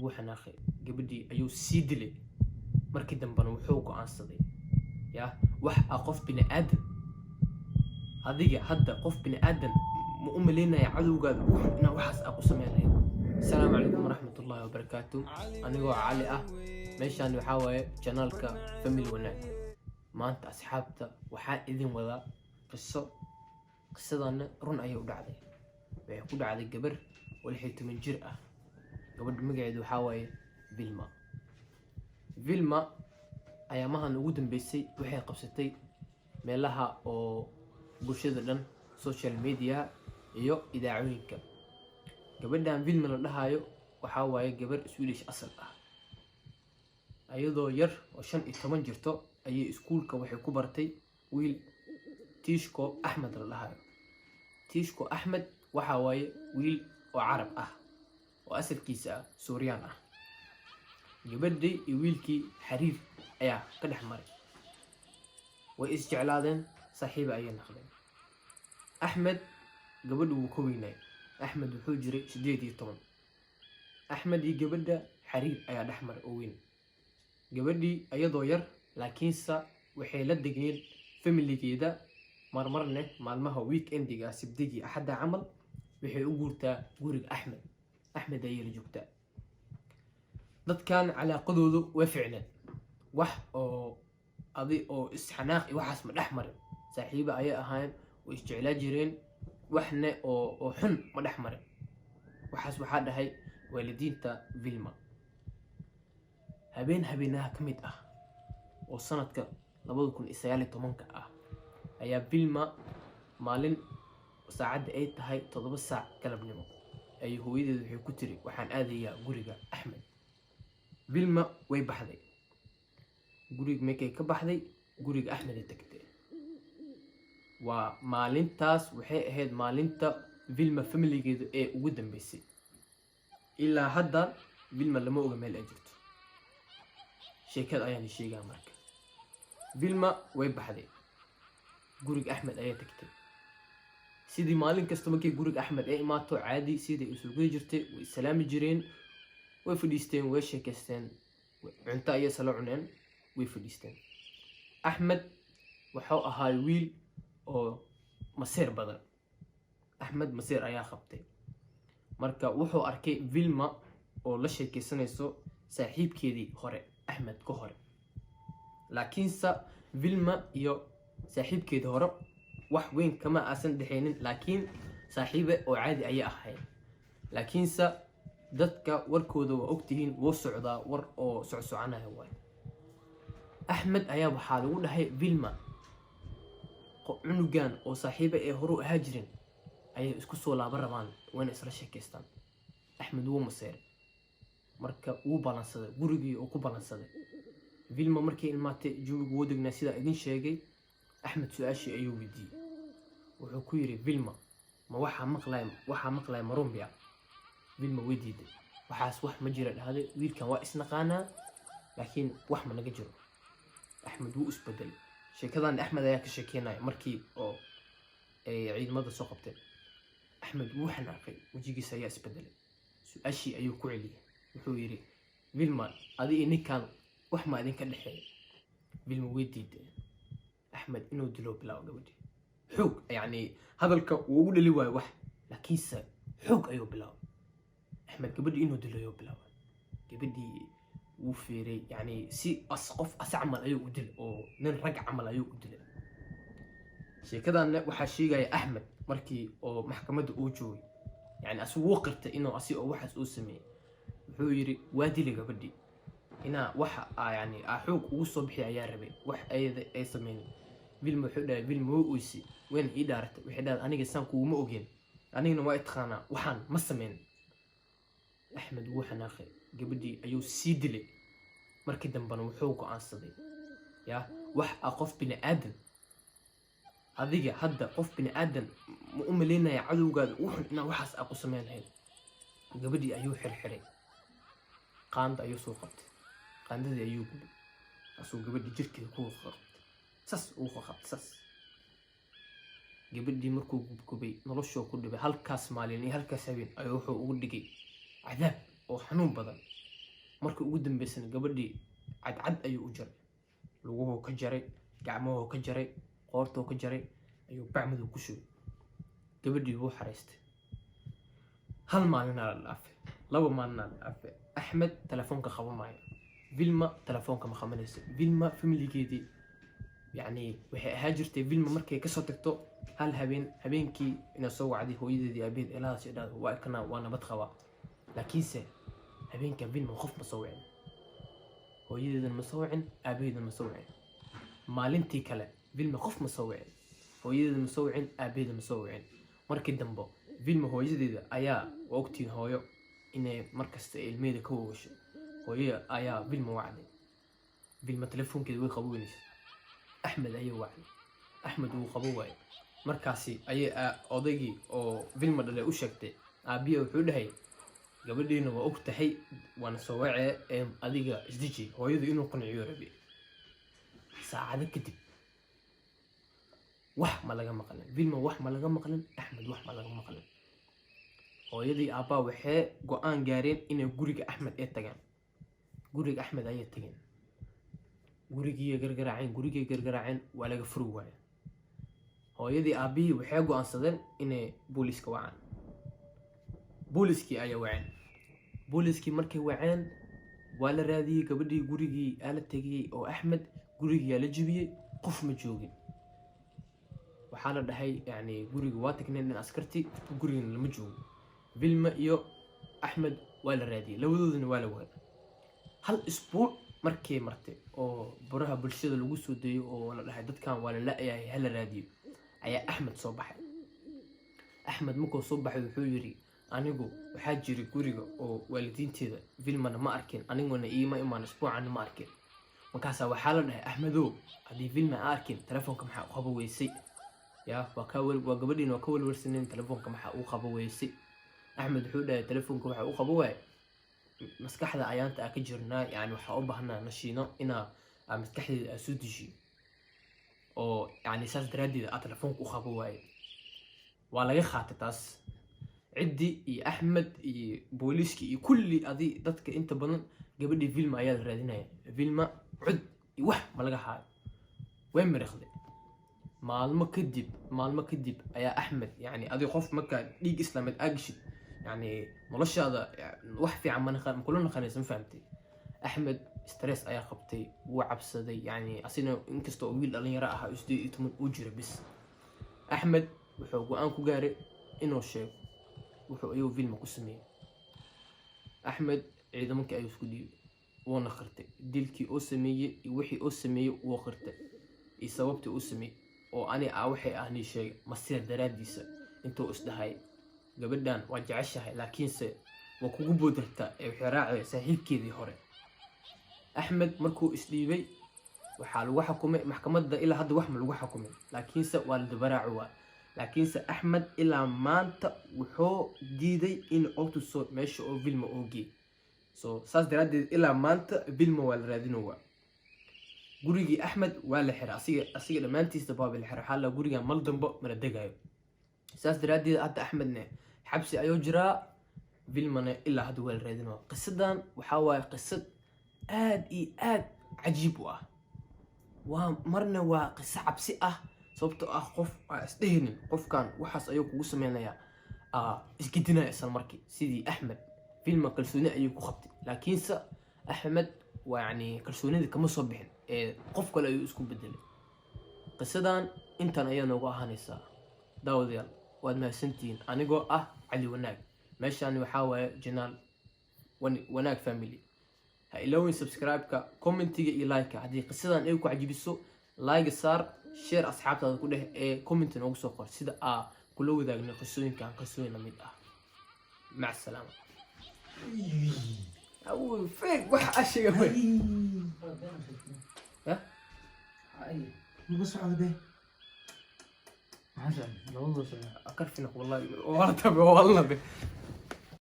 wuu xanaaqay gabadhii ayuu sii dilay markii dambana wuxuu go'aansaday yaa wax qof bini aadan adiga hadda qof bini aadan ma u maleynaya cadowgaada inaa waxaas ku sameeyay السلام عليكم ورحمة الله وبركاته أنا هو علي ميشان وحاوي جنالك فاميلي وناك ما أنت أصحابته وحا إذن وذا قصة أنا رون أيو دعدي بيحكو دعدي قبر والحيت من جرأة قبل مقعد وحاوي فيلما أيامها نقودن بيسي وحي قبستي ميلها أو بوشيدن سوشيال ميديا إيو إذاعوينك gabadhan Vilma la dhahayo waxa waaye gabar Swedish asal ayadoo yar oo 15 jirto ayay iskuulka waxay ku bartay wiil Tishko Ahmed la dhahayo Tishko Ahmed waxa waaye wiil oo Arab oo asalkiisa Suuriyan gabadhii iyo wiilkii xiriir ayaa ka dhaxmaray way isjeclaadeen saaxiib ayay noqdeen Ahmed gabadhu wuu ka weynay أحمد وحجري شديد طبعا أحمد يجبده حرير أي أحمر أوين جبدي أي ضير لكن سا وحيلات دقيل فملي كده مرمرنا مع المها ويك إندي جالس بدقي أحد عمل وحي أقولته قول أحمد أي رجوكته ضد كان على قدوده وفعلا أو أضي أو استحناق وحس من أحمر سحيبة أي أهان وإشتعال جيرين وحنا أو حن ما نحمر وحس وحده هاي والدين تا فيلما هبينها كميت وصنت ك لابد يكون إسرائيلي تمنك هي فيلما مالين ساعد أي هاي تضرب الساعة كلام نمو أي هو يدي كتري وحن آذي يا جوريجا أحمد فيلما وي بحذي جوريج ميكي كبحذي جوريج أحمد التكتير ومالينتاس وحي أهد مالينتا فيلما فاميلي جيدو ودن بيسي إلا هدا فيلما لما أوغا ميل أجرت شيكاد أياني شيغا مارك فيلما ويبحدي قوريق أحمد أيا تكتب سيدي مالين كستمكي قوريق أحمد ماتو عادي سيدي إسوغي جرتي وإسلامي جيرين ويفديستين ويشيكستين عنتا أيا سلوعنين ويفديستين أحمد وحو أهاي ويل oo maseer badan Ahmed maseer ayaa qabtay marka wuxuu arkay Vilma oo la sheekaysanayso saaxiibkeedii hore Ahmed ka hore laakiin Vilma iyo saaxiibkeedii hore wax weyn kama aasan dhaxaynin laakiin saaxiibe oo caadi ay ahayd laakiin dadka warkooda waa ogtihiin wuu socdaa war oo socsocanaya way Ahmed ayaa waxa lagu dhahay Vilma cunugan oo saaxiiba horu haajirin ayay isku soo laaban rabaan wana isla sheekaystaan Ahmed wuu maseer marka uu balansaday gurigii oo ku balansaday Vilma markii ilmaatay joogu wadagna sida idin sheegay Ahmed su'aashi ayuu weydiiyay wuxuu ku yiri Vilma ma waxa maqlay Marumbiya Vilma weydiiday waxaas wax ma jira dhahday wiilkan waa isnaqaana laakiin wax ma naga jiro Ahmed wuu isbedelay sheekadan Ahmed ayaa ka sheekeynay markii oo ciidamada soo qabtay Ahmed wuu xanaaqay wajigiisa ayaa isbedelay su'aashi ayuu ku celiyay wuxuu yiri Vilma adii ninkan wax ma idin ka dhaxeeyay Vilma weydiiday Ahmed inuu dilo bilaa gabadhi xoog yani hadalka uu ugu dhali waayo wax laakiin xoog ayuu bilaa Ahmed gabadhi inuu dilo bilaa gabadhi وفيري يعني سي أسقف أسعمل أيو قدل أو نرجع عمل أيو قدل شيء كذا أنا وحشي جاي أحمد مركي أو محكمة أوجوي يعني أسوقرت إنه أسي أو واحد أسمي هو يري وادي اللي قبدي هنا يعني أحوق وصبح يا ربي أي سميني بالمحدة بالموسي وين إدارة وحدة أنا جسام كوم أوجين أنا هنا وايد خانة وحن ما سمين أحمد وحنا أخي gabadhii ayuu sii dilay markii dambana wuxuu go'aansaday yaa wax qof bini aadan adiga hadda qof bini aadan ma u maleynaya cadowgaada inaa waxaas ku sameeyay gabadhii ayuu xirxiray qaanda ayuu soo qabtay qaandadii ayuu gubay asoo gabadhii jirkeeda ku qabtay gabadhii markuu gubay noloshoo ku dhibay halkaas maalin iyo halkaas habeen ayuu wuxuu ugu dhigay cadaab oo xanuun badan markii ugu dambeysana gabadhii cadcad ayuu u jaray, luguhu ka jaray, gacmuhu ka jaray, qoortuu ka jaray, ayuu bacmadu ku shubay. gabadhii wuu xareystay. hal maalinaa la dhaafay, 2 maalinaa la dhaafay. axmed telefoonka qaban maayo, vilma telefoonka ma qabanayso. vilma familigeedii يعني waxay ahaa jirtay vilma markay ka soo tagto hal habeenkii inay soo wacday hooyadeedii aabeed ilahaas idhaahdo waa kana waa nabad qaba. laakiinse habeenka vilma qof ma soo wicin, hooyadeedan ma soo wicin, aabeedan ma soo wicin. maalintii kale vilma qof ma soo wicin, hooyadeedan ma soo wicin, aabeedan ma soo wicin. markii dambe vilma hooyadeeda ayaa waqtiin hooyo inay markasta ilmeeda ka ogasho, hooyo ayaa vilma wacday. vilma telefoonkeeda way qaboweynaysa. axmed ayuu wacday, axmed wuu qabo waayay. markaasi ayay odaygii oo vilma dhalay u sheegtay. aabiya wuxuu dhahay gabadhiina waa og tahay waana soo wacee adiga isdiji, hooyadu inuu qanciyo rabi. saacado kadib wax ma laga maqlin, vilma wax ma laga maqlin, axmed wax ma laga maqlin. hooyadii aabbaa waxay go-aan gaareen inay guriga axmed ay tagaan. guriga axmed ayay tageen, gurigii gargaraaceen waa laga furi waaya. hooyadii aabihii waxay go'aansadeen inay booliiska wacaan. booliiskii ayaa waceen. booliiskii markay waceen waa la raadiyey gabadhii, gurigii aa la tegay oo axmed gurigii aa la jebiyey, qof ma joogin. waxaa la dhahay yani guriga waa tagneen in askarti, gurigana lama joogo. vilma iyo axmed waa la raadiyey, labadoodana waa la waayay. hal isbuuc markay martay oo baraha bulshada lagu soo dayo oo la dhahay dadkan waa la la'yahay hala raadiyo, ayaa axmed soo baxay. axmed markuu soo baxay wuxuu yiri anigu waxaa jiray guriga oo waalidiinteeda, vilmana ma arkin, aniguna iima imaan, isbuucana ma arkin. markaasaa waxaa la dhahay axmedow haddii vilma aa arkin telefoonka maxaa u qabo weysay? yaa waa gabadhiina waa ka walwalsaneen, telefoonka maxaa u qabo weysay? axmed wuxuu dhahay telefoonka waxaa u qabo waay maskaxda ayaanta ka jirnaa, yani waxaa u baahnaa nashiino inaa maskaxdeeda soo dejiyo, oo yani saas daraaddeed telefoonka u qabo waaye. waa laga qaatay taas. ciddii iyo axmed iyo booliiskii iyo kulli adi dadka inta badan gabadhii vilma ayaa la raadinaya. vilma cud iyo wax ma laga haayo, way miriqday. maalmo kadib ayaa axmed yani adi qof markaa dhiig islaameed aagishid يعني noloshaada wax fiican ma kula naqanaysa, ma fahamtay? axmed stress ayaa qabtay, wuu cabsaday, yani asina inkastoo wiil dhalinyaro ah 18 uu jira bis. axmed wuxuu go-aan ku gaaray inuu sheego wuxuu ayuu vilma ku sameeyey. axmed ciidamankii ayuu isku dhiibay, wuuna qirtay dilkii uu sameeyey iyo wixii uu sameeyey wuu qirtay iyo sababtii uu sameeyey oo waxay ahnii sheegay masiir daraadiisa. intuu isdhahay gabadhan waa jeceshahay laakiinse waa kugu boodartaa ee waxay raacay saaxiibkeedii hore. axmed markuu isdhiibay waxaa lagu xukumay maxkamadda, ilaa hadda wax ma lagu xukumay, laakiinse waa la dabaraaci waa. laakiinse axmed ilaa maanta wuxuu diiday in tuso meesha oo vilma oo geey. so saas daraaddeed ilaa maanta vilma waa la raadinowaa. gurigii axmed waa la xiray, asiga dhammaantiisa baa la xiray. waxaa la guriga mal dambo mala degayo. saas daraaddeed hadda axmedne xabsi ayuu jiraa, vilmana ilaa hadda waa la raadinowaa. qisadan waxaa waaye qisad aad iyo aad cajiib u ah. marna waa qiso cabsi ah, sababtoo ah qof aa isdhehinin qofkan waxaas ayuu kugu sameynayaa isgedinaya isla markii. sidii axmed vilma kalsooni ayuu ku qabtay, laakiinse axmed waa yani kalsoonida kama soo bixin ee qof kale ayuu isku bedelay. qisadan intan ayaa noogu ahaanaysaa. daawadayaal waad mahadsantihiin. anigoo ah cali wanaag, meeshaan waxaa waaye janaal wanaag family. ha ilaawin subscribe-ka, commentiga iyo like-ka. haddii qisadan ay ku cajibiso like saar, share asxaabtaada ku dheh ee comment noogu soo qor sida kula wadaagno qisooyinkan qisooyin lamid ah. mac salaama. أول فين واحد أشياء وين؟ ها؟ بص على ده. عشان والله أكرفنك والله والله تبي والله